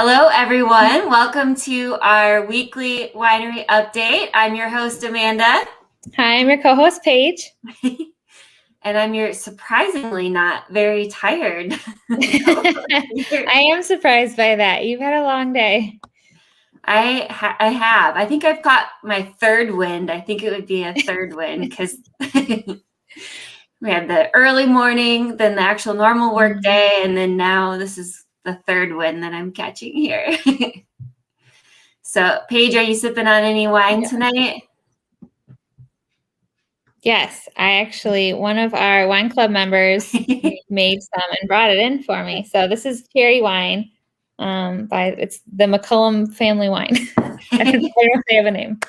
Hello, everyone. Welcome to our weekly winery update. I'm your host, Amanda. Hi, I'm your co-host, Paige. And I'm your surprisingly not very tired. I am surprised by that. You've had a long day. I have. I think I've got my third wind. I think it would be a third wind because we had the early morning, then the actual normal work day, and then now this is the third wind that I'm catching here. So, Paige, are you sipping on any wine tonight? Yes, one of our wine club members made some and brought it in for me. So this is cherry wine. It's the McCullum family wine. I don't know if they have a name.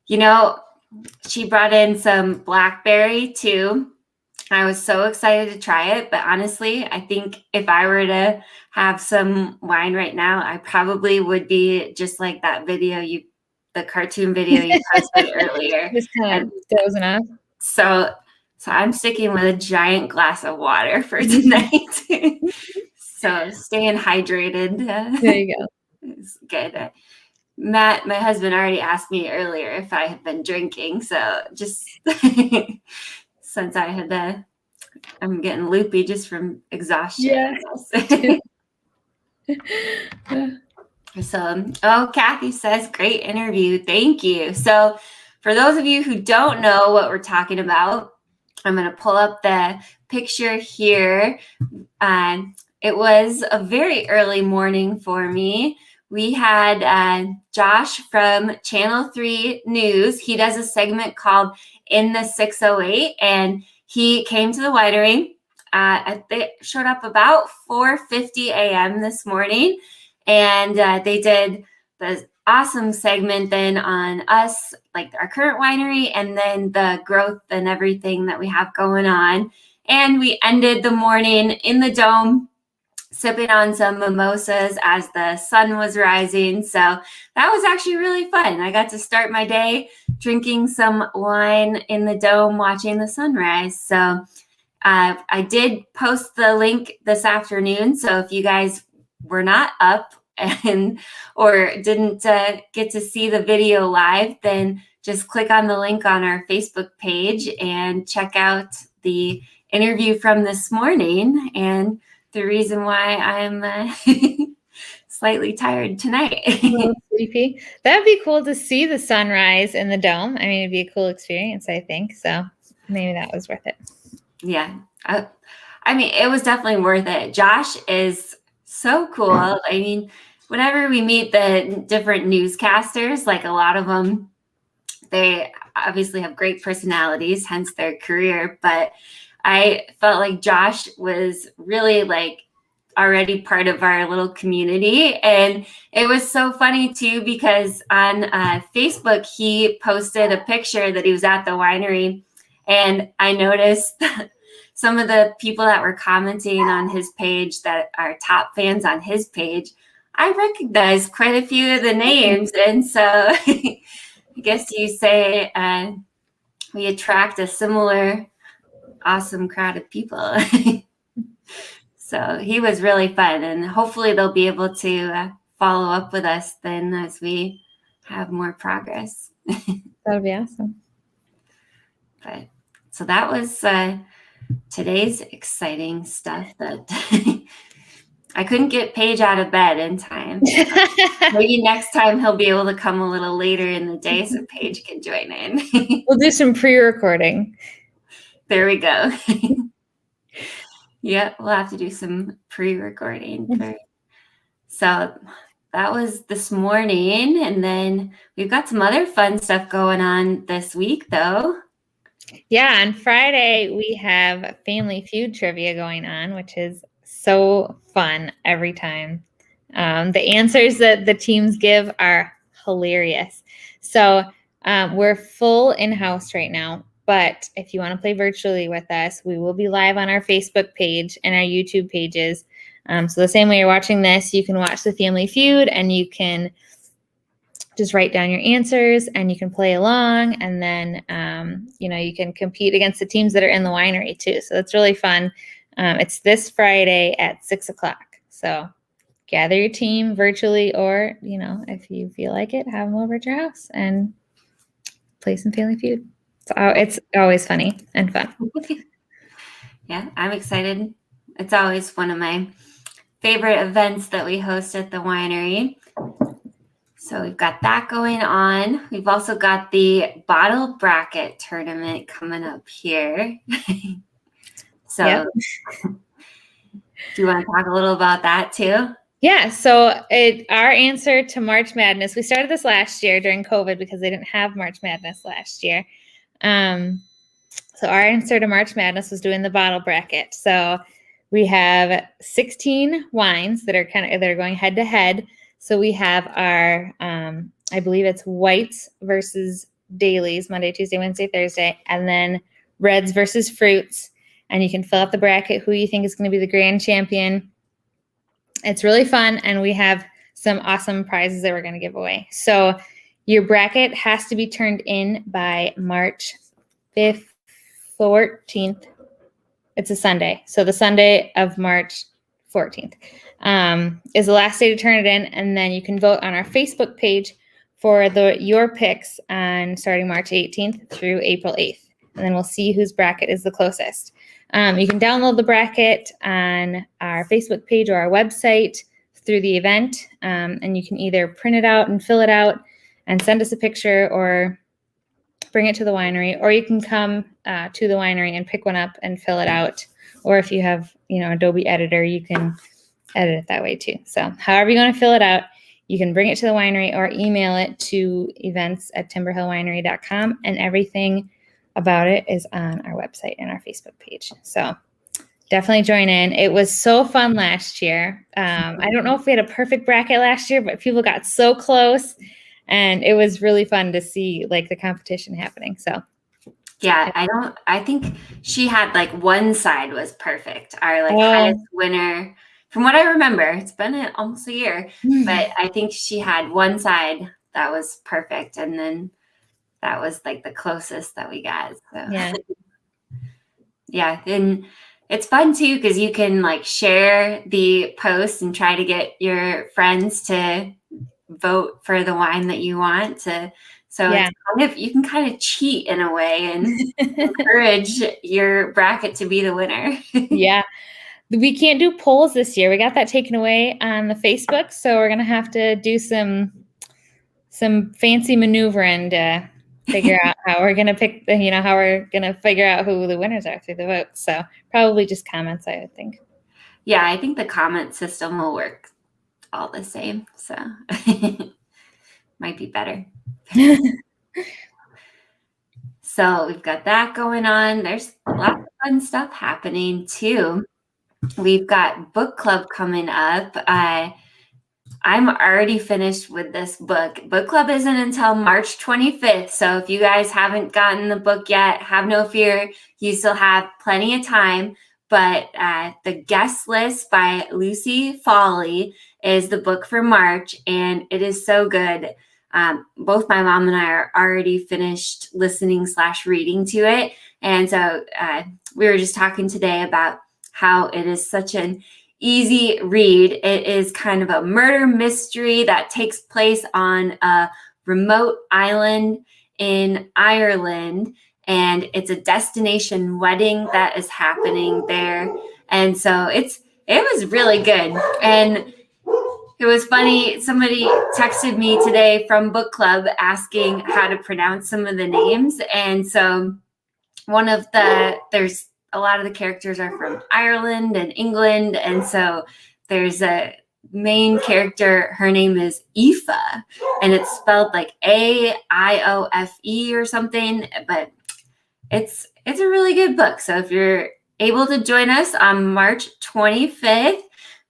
You know, she brought in some blackberry too. I was so excited to try it, but honestly, I think if I were to have some wine right now, I probably would be just like that video the cartoon video you posted earlier. Just kind of dozing off. So I'm sticking with a giant glass of water for tonight. So staying hydrated. There you go. It's good. Matt, my husband, already asked me earlier if I have been drinking. So just since I had I'm getting loopy just from exhaustion. Yeah. So, Kathy says, great interview. Thank you. So for those of you who don't know what we're talking about, I'm going to pull up the picture here. It was a very early morning for me. We had Josh from Channel 3 News. He does a segment called In the 608, and he came to the winery. They showed up about 4:50 a.m. this morning, and they did the awesome segment then on us, like our current winery, and then the growth and everything that we have going on. And we ended the morning in the dome, sipping on some mimosas as the sun was rising. So that was actually really fun. I got to start my day drinking some wine in the dome, watching the sunrise. So I did post the link this afternoon. So if you guys were not up or didn't get to see the video live, then just click on the link on our Facebook page and check out the interview from this morning and the reason why I'm slightly tired tonight. A little sleepy. That would be cool to see the sunrise in the dome. I mean, it'd be a cool experience, I think. So maybe that was worth it. Yeah. I mean, it was definitely worth it. Josh is so cool. I mean, whenever we meet the different newscasters, like a lot of them, they obviously have great personalities, hence their career. But I felt like Josh was really like already part of our little community. And it was so funny too, because on Facebook, he posted a picture that he was at the winery. And I noticed some of the people that were commenting on his page that are top fans on his page, I recognized quite a few of the names. And so I guess you say we attract a similar awesome crowd of people. So he was really fun. And hopefully they'll be able to follow up with us then as we have more progress. That'll be awesome. But so that was today's exciting stuff that I couldn't get Paige out of bed in time. Maybe next time he'll be able to come a little later in the day so Paige can join in. We'll do some pre-recording. There we go. Yeah, we'll have to do some pre-recording. So that was this morning. And then we've got some other fun stuff going on this week, though. Yeah, on Friday, we have Family Feud trivia going on, which is so fun every time. The answers that the teams give are hilarious. So we're full in-house right now. But if you want to play virtually with us, we will be live on our Facebook page and our YouTube pages. So the same way you're watching this, you can watch the Family Feud and you can just write down your answers and you can play along. And then, you can compete against the teams that are in the winery too. So it's really fun. It's this Friday at 6:00. So gather your team virtually, or, if you feel like it, have them over at your house and play some Family Feud. It's always funny and fun. Yeah, I'm excited. It's always one of my favorite events that we host at the winery. So we've got that going on. We've also got the bottle bracket tournament coming up here. So Yep. Do you want to talk a little about that too? Yeah, so our answer to March Madness, we started this last year during COVID because they didn't have March Madness last year. So our answer to March Madness was doing the bottle bracket. So we have 16 wines that are going head to head. So we have our, I believe it's whites versus dailies, Monday, Tuesday, Wednesday, Thursday, and then reds versus fruits. And you can fill out the bracket who you think is going to be the grand champion. It's really fun, and we have some awesome prizes that we're going to give away. So your bracket has to be turned in by March 14th. It's a Sunday. So the Sunday of March 14th is the last day to turn it in, and then you can vote on our Facebook page for your picks on starting March 18th through April 8th. And then we'll see whose bracket is the closest. You can download the bracket on our Facebook page or our website through the event, and you can either print it out and fill it out and send us a picture, or bring it to the winery, or you can come to the winery and pick one up and fill it out. Or if you have, Adobe Editor, you can edit it that way too. So however you want to fill it out, you can bring it to the winery or email it to events@timberhillwinery.com, and everything about it is on our website and our Facebook page. So definitely join in. It was so fun last year. I don't know if we had a perfect bracket last year, but people got so close, and it was really fun to see the competition happening. So yeah, I think she had one side was perfect. Our highest winner, from what I remember, it's been almost a year, but I think she had one side that was perfect, and then that was the closest that we got. So yeah, and it's fun too because you can share the post and try to get your friends to vote for the wine that you want to. So it's you can kind of cheat in a way and encourage your bracket to be the winner. Yeah. We can't do polls this year. We got that taken away on the Facebook, so we're gonna have to do some fancy maneuvering to figure out how we're gonna pick how we're gonna figure out who the winners are through the vote. So probably just comments, I would think. Yeah, I think the comment system will work all the same, so might be better. So we've got that going on. There's lots of fun stuff happening too. We've got book club coming up. I'm already finished with this book. Book club isn't until March 25th. So if you guys haven't gotten the book yet, have no fear. You still have plenty of time. But The Guest List by Lucy Foley is the book for March, and it is so good. Both my mom and I are already finished listening/reading to it. And so we were just talking today about how it is such an easy read. It is kind of a murder mystery that takes place on a remote island in Ireland, and it's a destination wedding that is happening there. And so it was really good. And it was funny. Somebody texted me today from book club asking how to pronounce some of the names. And so there's a lot of the characters are from Ireland and England. And so there's a main character. Her name is Aoife, and it's spelled Aiofe or something, but it's a really good book. So if you're able to join us on March 25th,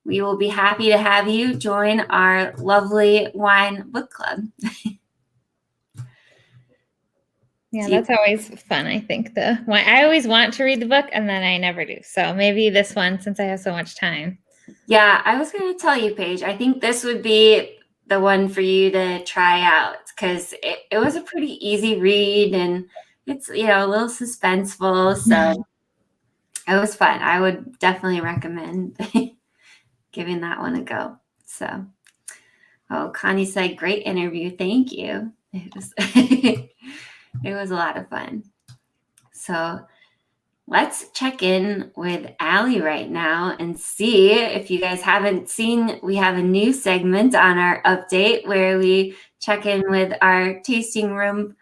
we will be happy to have you join our lovely wine book club. Yeah, that's always fun, I think. I always want to read the book, and then I never do. So maybe this one, since I have so much time. Yeah, I was going to tell you, Paige, I think this would be the one for you to try out, because it was a pretty easy read, and it's, a little suspenseful. So it was fun. I would definitely recommend giving that one a go. So, Connie said, great interview. Thank you. It was a lot of fun. So let's check in with Allie right now and see if you guys haven't seen, we have a new segment on our update where we check in with our tasting room.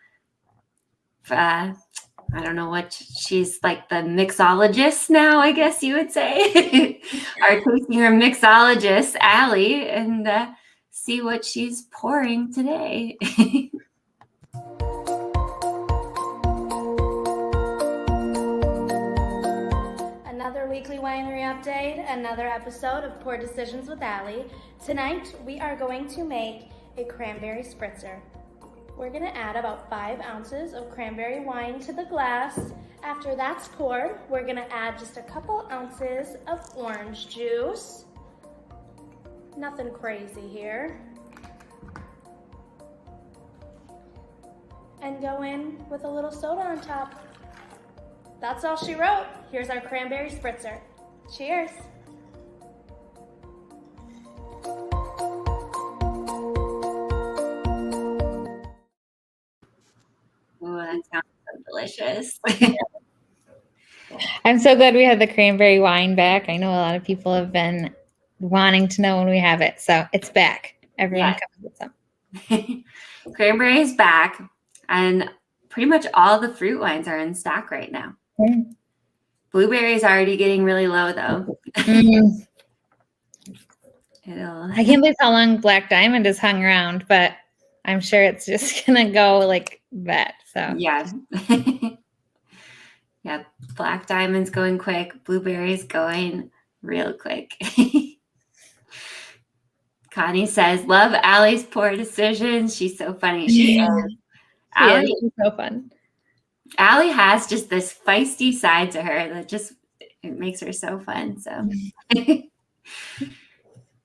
I don't know what she's like, the mixologist now, I guess you would say. Our tasting room mixologist, Allie, and see what she's pouring today. Another weekly winery update, another episode of Poor Decisions with Allie. Tonight we are going to make a cranberry spritzer. We're going to add about 5 ounces of cranberry wine to the glass. After that's poured, we're going to add just a couple ounces of orange juice. Nothing crazy here. And go in with a little soda on top. That's all she wrote. Here's our cranberry spritzer. Cheers. Oh, that sounds so delicious. I'm so glad we had the cranberry wine back. I know a lot of people have been wanting to know when we have it. So it's back. Everyone comes with some. Cranberry is back, and pretty much all the fruit wines are in stock right now. Mm. Blueberry is already getting really low, though. Mm. I can't believe how long Black Diamond has hung around, but I'm sure it's just going to go like that. So yeah. Yeah, Black Diamond's going quick. Blueberry's going real quick. Connie says, love Allie's poor decisions. She's so funny. She is. Allie, she's so fun. Allie has just this feisty side to her that just it makes her so fun. So,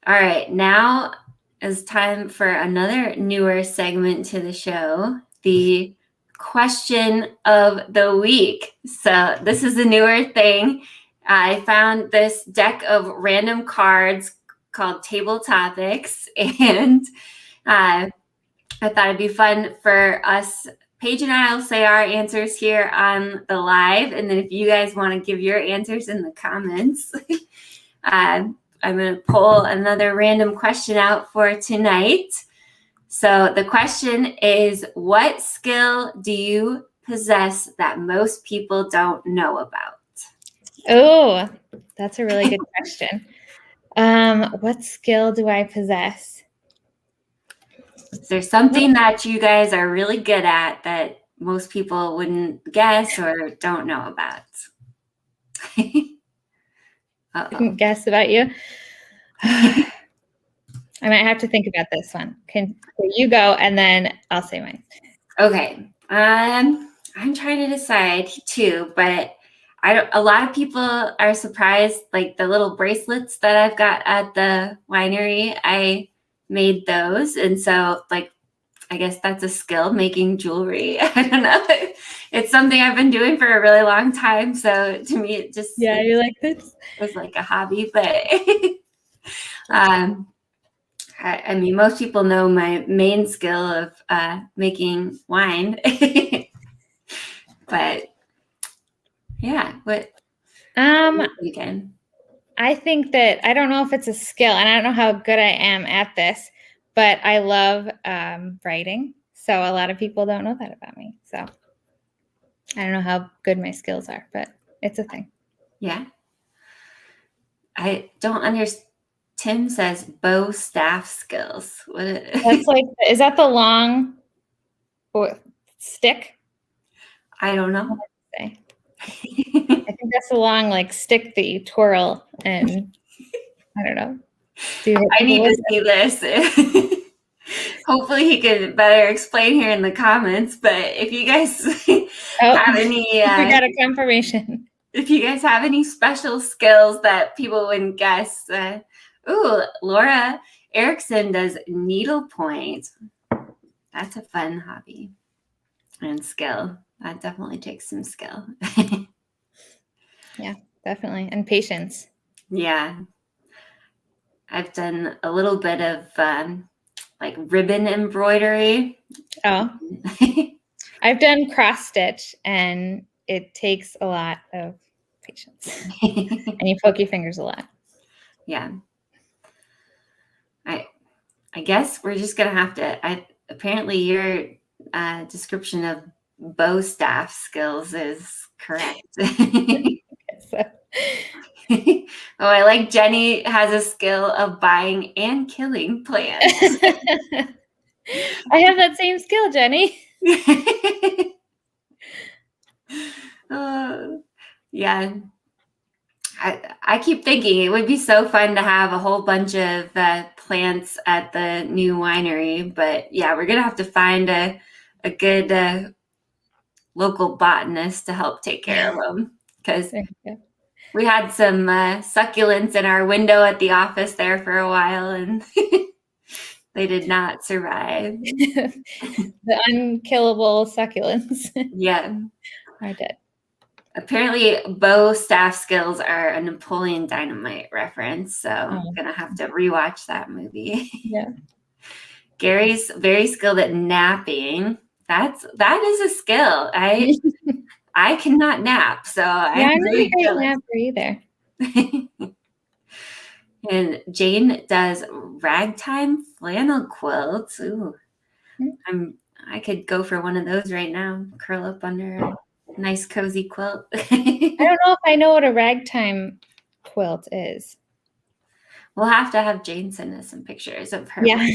all right, now is time for another newer segment to the show, the question of the week. So this is a newer thing. I found this deck of random cards called Table Topics, and I thought it'd be fun for us. Paige and I will say our answers here on the live, and then if you guys want to give your answers in the comments, I'm going to pull another random question out for tonight. So the question is, what skill do you possess that most people don't know about? Oh, that's a really good question. What skill do I possess? Is there something that you guys are really good at that most people wouldn't guess or don't know about? Guess about you? I might have to think about this one. Can you go and then I'll say mine. Okay. I'm trying to decide too, but a lot of people are surprised, like the little bracelets that I've got at the winery. I made those, and so like I guess that's a skill, making jewelry. I don't know. It's something I've been doing for a really long time, so to me it just you like this? Was like a hobby, but I mean most people know my main skill of making wine. But yeah, what again? I think that I don't know if it's a skill, and I don't know how good I am at this, but I love writing. So a lot of people don't know that about me. So I don't know how good my skills are, but it's a thing. Yeah. I don't understand. Tim says bow staff skills. That's like, is that the long stick? I don't know. I think that's the long like stick that you twirl, and I don't know. I need to see this. Hopefully he could better explain here in the comments, but if you guys have any we got a confirmation. If you guys have any special skills that people wouldn't guess, Laura Erickson does needlepoint. That's a fun hobby and skill. That definitely takes some skill. Yeah, definitely. And patience. Yeah. I've done a little bit of like ribbon embroidery. Oh, I've done cross stitch, and it takes a lot of patience, and you poke your fingers a lot. Yeah. I guess we're just gonna have to. Apparently your description of bow staff skills is correct. So, Oh, I like Jenny has a skill of buying and killing plants. I have that same skill, Jenny. Yeah. I keep thinking it would be so fun to have a whole bunch of plants at the new winery, but yeah, we're gonna have to find a good local botanist to help take care of them, because we had some succulents in our window at the office there for a while, and they did not survive. The unkillable succulents. Yeah, are dead. Apparently, bow staff skills are a Napoleon Dynamite reference, so I'm gonna have to rewatch that movie. Yeah. Gary's very skilled at napping. That is a skill. I cannot nap, so I'm not a great napper either. And Jane does ragtime flannel quilts. Ooh, I could go for one of those right now. Curl up under a nice cozy quilt. I don't know if I know what a ragtime quilt is. We'll have to have Jane send us some pictures of her. Yeah.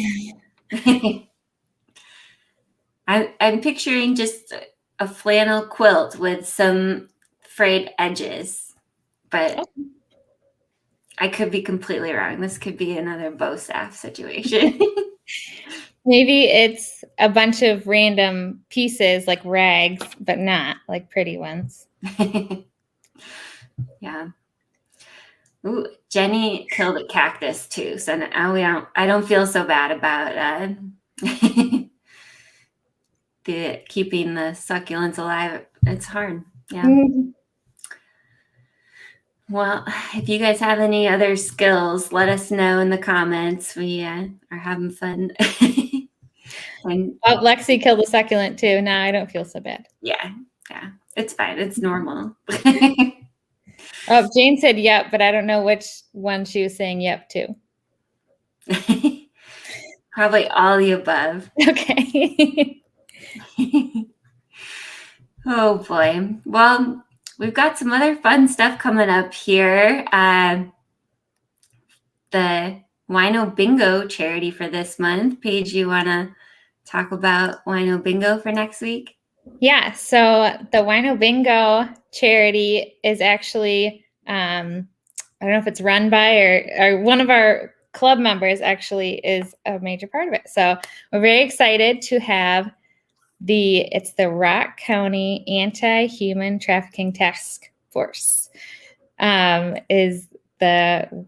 I'm picturing just a flannel quilt with some frayed edges, but I could be completely wrong. This could be another bow staff situation. Maybe it's a bunch of random pieces like rags, but not like pretty ones. Yeah. Ooh, Jenny killed a cactus too, so now I don't feel so bad about keeping the succulents alive. It's hard. Yeah. Mm-hmm. Well, if you guys have any other skills, let us know in the comments. We are having fun. Lexi killed a succulent too. Now I don't feel so bad. Yeah. It's fine. It's normal. Jane said yep, but I don't know which one she was saying yep to. Probably all the above. Okay. Oh boy. Well, we've got some other fun stuff coming up here. The Wino Bingo charity for this month. Paige, you want to talk about Wino Bingo for next week? Yeah. So the Wino Bingo charity is actually, I don't know if it's run by or one of our club members actually is a major part of it. So we're very excited to have it's the Rock County Anti-Human Trafficking Task Force is the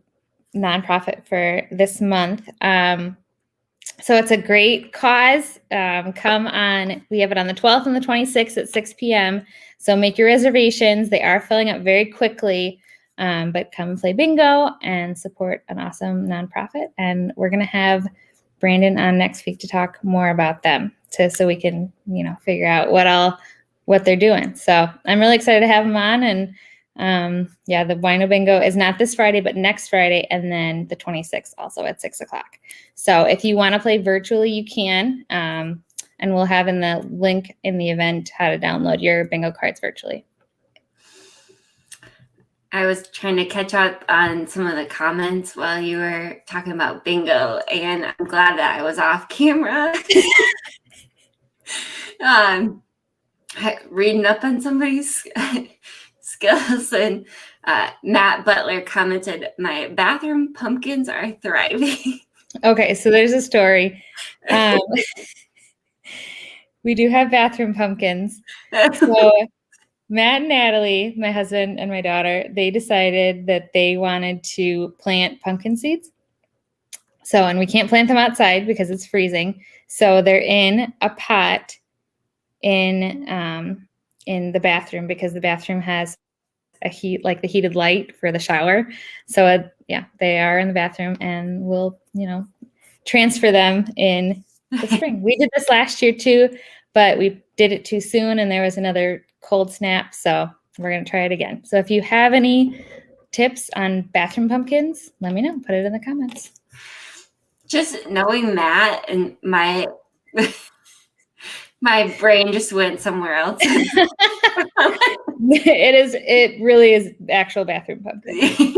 nonprofit for this month. So it's a great cause. Come on. We have it on the 12th and the 26th at 6 p.m. So make your reservations. They are filling up very quickly. But come and play bingo and support an awesome nonprofit. And we're going to have Brandon on next week to talk more about them so we can, figure out what they're doing. So I'm really excited to have him on. And the Wino Bingo is not this Friday, but next Friday. And then the 26th also at 6 o'clock. So if you want to play virtually, you can. And we'll have in the link in the event how to download your bingo cards virtually. I was trying to catch up on some of the comments while you were talking about bingo, and I'm glad that I was off camera. Reading up on somebody's skills, and Matt Butler commented, "My bathroom pumpkins are thriving." Okay, so there's a story. We do have bathroom pumpkins. So Matt and Natalie, my husband and my daughter, they decided that they wanted to plant pumpkin seeds. So, and we can't plant them outside because it's freezing. So they're in a pot in the bathroom because the bathroom has a heated light for the shower. So they are in the bathroom, and we'll, transfer them in the spring. We did this last year too, but we did it too soon and there was another cold snap. So we're going to try it again. So if you have any tips on bathroom pumpkins, let me know. Put it in the comments. Just knowing Matt and my brain just went somewhere else. It really is actual bathroom pumpkin.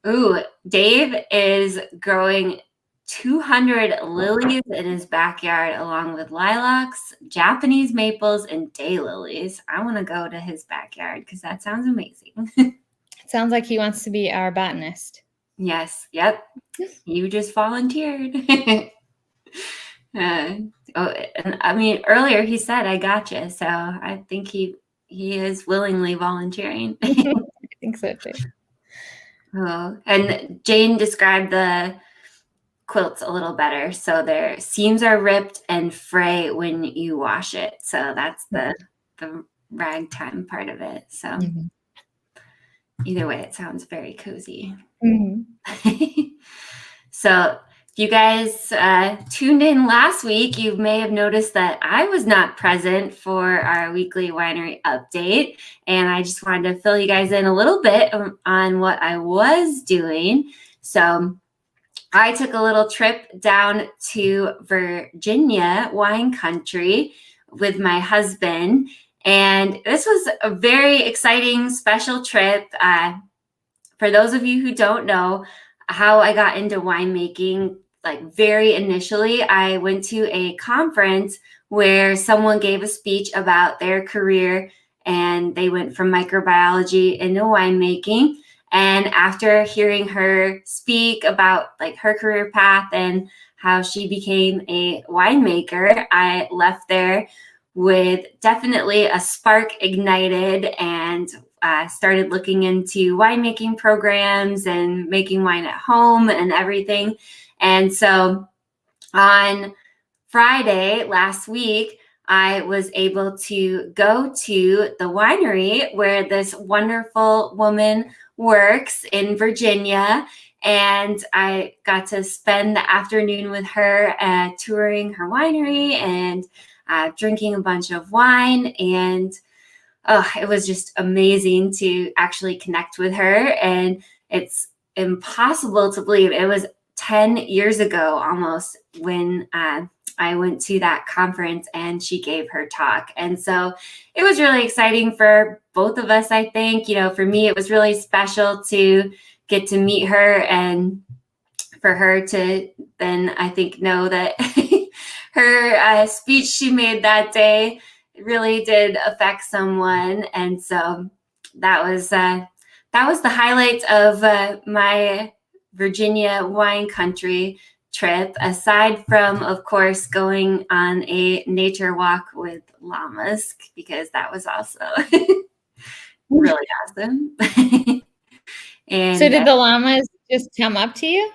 Ooh, Dave is growing 200 lilies in his backyard, along with lilacs, Japanese maples, and daylilies. I want to go to his backyard because that sounds amazing. It sounds like he wants to be our botanist. Yes. Yep. You just volunteered. And I mean, earlier he said, "I gotcha." So I think he is willingly volunteering. I think so too. Oh, and Jane described the quilts a little better. So their seams are ripped and fray when you wash it. So that's the ragtime part of it. So either way, it sounds very cozy. So if you guys tuned in last week, you may have noticed that I was not present for our weekly winery update. And I just wanted to fill you guys in a little bit on what I was doing. So I took a little trip down to Virginia wine country with my husband. And this was a very exciting, special trip. For those of you who don't know how I got into winemaking, like very initially, I went to a conference where someone gave a speech about their career and they went from microbiology into winemaking. And after hearing her speak about like her career path and how she became a winemaker, I left there with definitely a spark ignited and started looking into winemaking programs and making wine at home and everything. And so on Friday last week, I was able to go to the winery where this wonderful woman works in Virginia. And I got to spend the afternoon with her touring her winery and drinking a bunch of wine. And it was just amazing to actually connect with her. And it's impossible to believe it was 10 years ago almost when I went to that conference and she gave her talk. And so it was really exciting for both of us, I think. For me, it was really special to get to meet her and for her to then, I think, know that her speech she made that day really did affect someone. And so that was the highlight of my Virginia wine country trip, aside from, of course, going on a nature walk with llamas, because that was also really awesome. And so did the llamas just come up to you?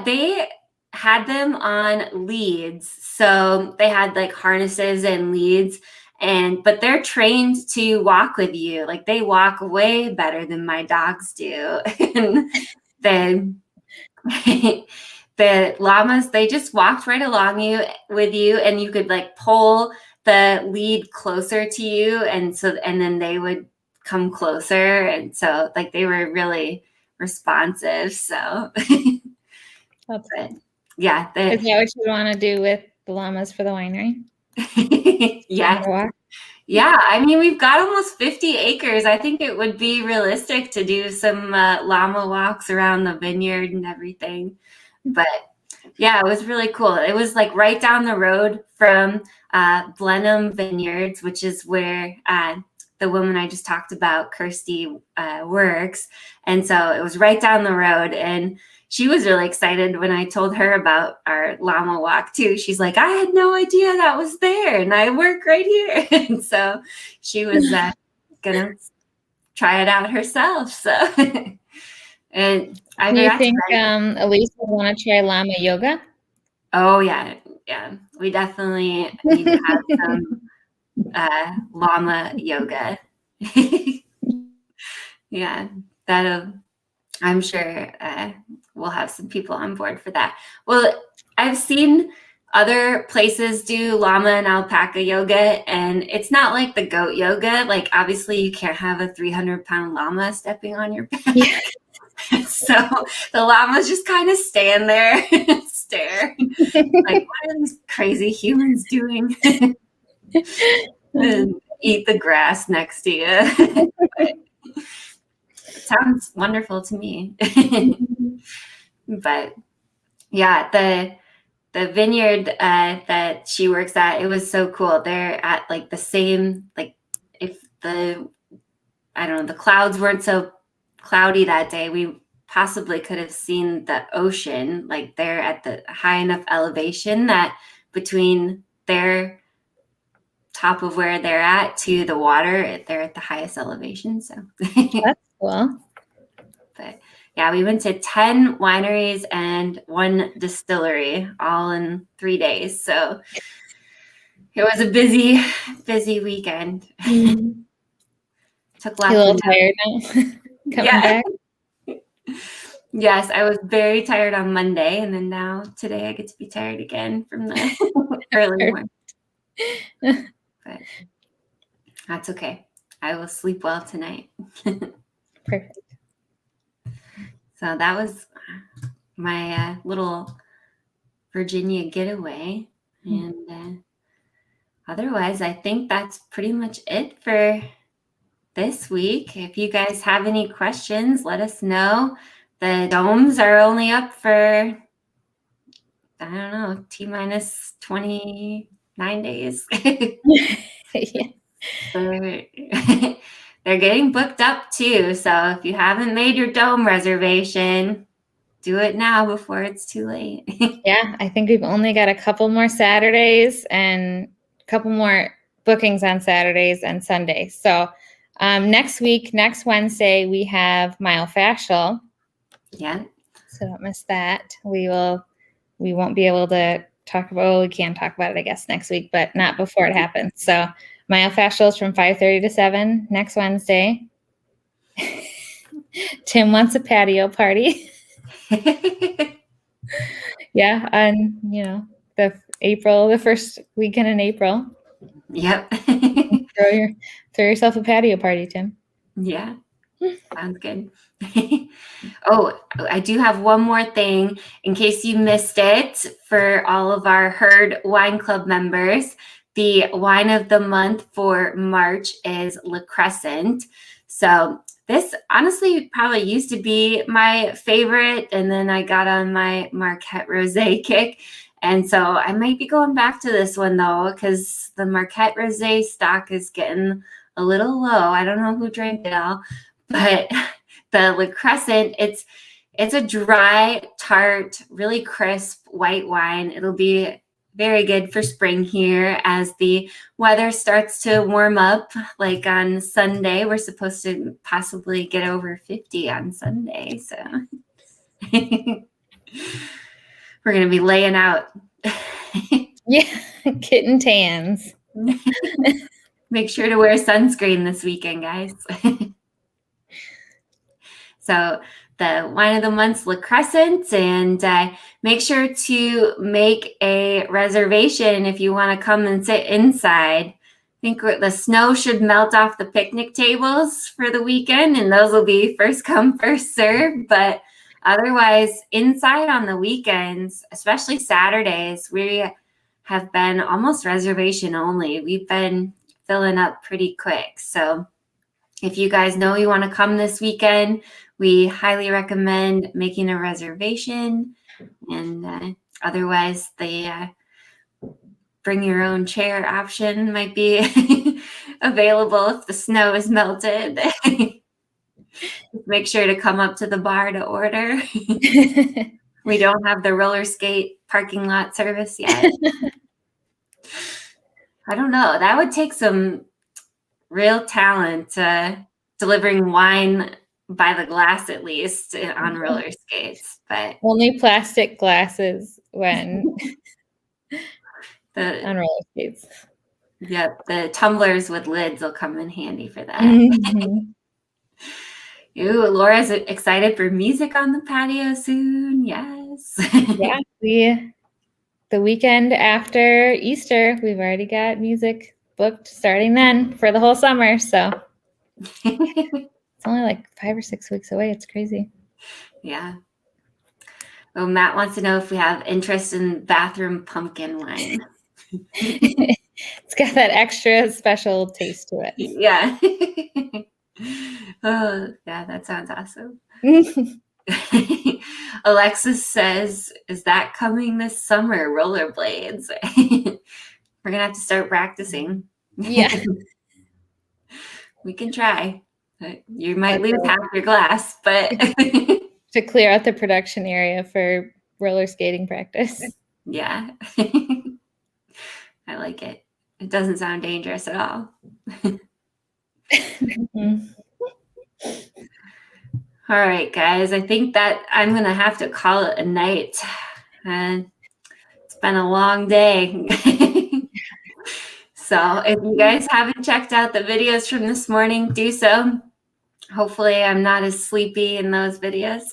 They had them on leads. So they had like harnesses and leads, but they're trained to walk with you. Like they walk way better than my dogs do. And then the llamas, they just walked right along with you, and you could like pull the lead closer to you, and then they would come closer, and so like they were really responsive. So that's good. Yeah, is that what you want to do with the llamas for the winery? Yeah. I mean, we've got almost 50 acres. I think it would be realistic to do some llama walks around the vineyard and everything. But yeah, it was really cool. It was like right down the road from Blenheim Vineyards, which is where the woman I just talked about, Kirsty, works. And so it was right down the road. And she was really excited when I told her about our llama walk too. She's like, I had no idea that was there, and I work right here. And so she was gonna try it out herself. So, and I do you think Elise would want to try llama yoga? Oh yeah, we definitely need to have some llama yoga. Yeah, that'll, I'm sure we'll have some people on board for that. Well, I've seen other places do llama and alpaca yoga, and it's not like the goat yoga. Like, obviously, you can't have a 300-pound llama stepping on your back. Yeah. So the llamas just kind of stand there and stare. Like, what are these crazy humans doing? And eat the grass next to you. But it sounds wonderful to me. But yeah, the vineyard that she works at, it was so cool. They're at like the same, like if the, I don't know, the clouds weren't so cloudy that day, we possibly could have seen the ocean. Like they're at the high enough elevation that between their top of where they're at to the water, they're at the highest elevation. So That's cool. But yeah, we went to 10 wineries and 1 distillery all in 3 days. So it was a busy weekend. Took lots You a little of tired now? Coming back? Yes, I was very tired on Monday, and then now today I get to be tired again from the early morning. But that's okay. I will sleep well tonight. Perfect. So that was my little Virginia getaway. And otherwise, I think that's pretty much it for this week. If you guys have any questions, let us know. The domes are only up for, I don't know, T-minus 29 days. Yeah. They're getting booked up too. So if you haven't made your dome reservation, do it now before it's too late. Yeah, I think we've only got a couple more Saturdays and a couple more bookings on Saturdays and Sundays. So next week, next Wednesday, we have myofascial. Yeah. So don't miss that. We won't be able to talk about, well, we can talk about it, I guess, next week, but not before it happens. So myofascial is from 5:30 to 7 next Wednesday. Tim wants a patio party. Yeah, on the first weekend in April. Yep. throw yourself a patio party, Tim. Yeah. Sounds good. Oh, I do have one more thing in case you missed it for all of our Herd Wine Club members. The wine of the month for March is Le Crescent. So this honestly probably used to be my favorite, and then I got on my Marquette Rosé kick. And so I might be going back to this one though, because the Marquette Rosé stock is getting a little low. I don't know who drank it all, but the Le Crescent, it's a dry, tart, really crisp white wine. It'll be very good for spring here as the weather starts to warm up. Like on Sunday, we're supposed to possibly get over 50 on Sunday. So we're going to be laying out. Yeah, kitten tans. Make sure to wear sunscreen this weekend, guys. So the wine of the month's Le Crescent, and make sure to make a reservation if you want to come and sit inside. I think the snow should melt off the picnic tables for the weekend, and those will be first come, first serve. But otherwise, inside on the weekends, especially Saturdays, we have been almost reservation only. We've been filling up pretty quick. So if you guys know you want to come this weekend, we highly recommend making a reservation. And otherwise, the bring your own chair option might be available if the snow is melted. Make sure to come up to the bar to order. We don't have the roller skate parking lot service yet. I don't know. That would take some real talent delivering wine by the glass, at least on roller skates. But only plastic glasses when on roller skates. Yep, the tumblers with lids will come in handy for that. Mhm. Ooh, Laura's excited for music on the patio soon. Yes. Yeah, the weekend after Easter, we've already got music booked starting then for the whole summer. So it's only like 5 or 6 weeks away. It's crazy. Yeah. Oh, Matt wants to know if we have interest in bathroom pumpkin wine. It's got that extra special taste to it. Yeah. Oh, yeah, that sounds awesome. Alexis says, is that coming this summer, rollerblades? We're going to have to start practicing. Yeah. We can try. You might lose half your glass, but... To clear out the production area for roller skating practice. Yeah. I like it. It doesn't sound dangerous at all. All right, guys. I think that I'm going to have to call it a night. It's been a long day. So if you guys haven't checked out the videos from this morning, do so. Hopefully I'm not as sleepy in those videos.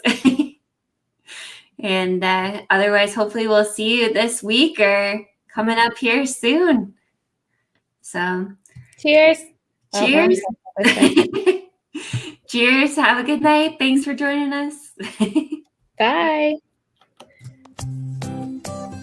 And otherwise, hopefully we'll see you this week or coming up here soon. So Cheers. Cheers. Cheers. Have a good night. Thanks for joining us. Bye.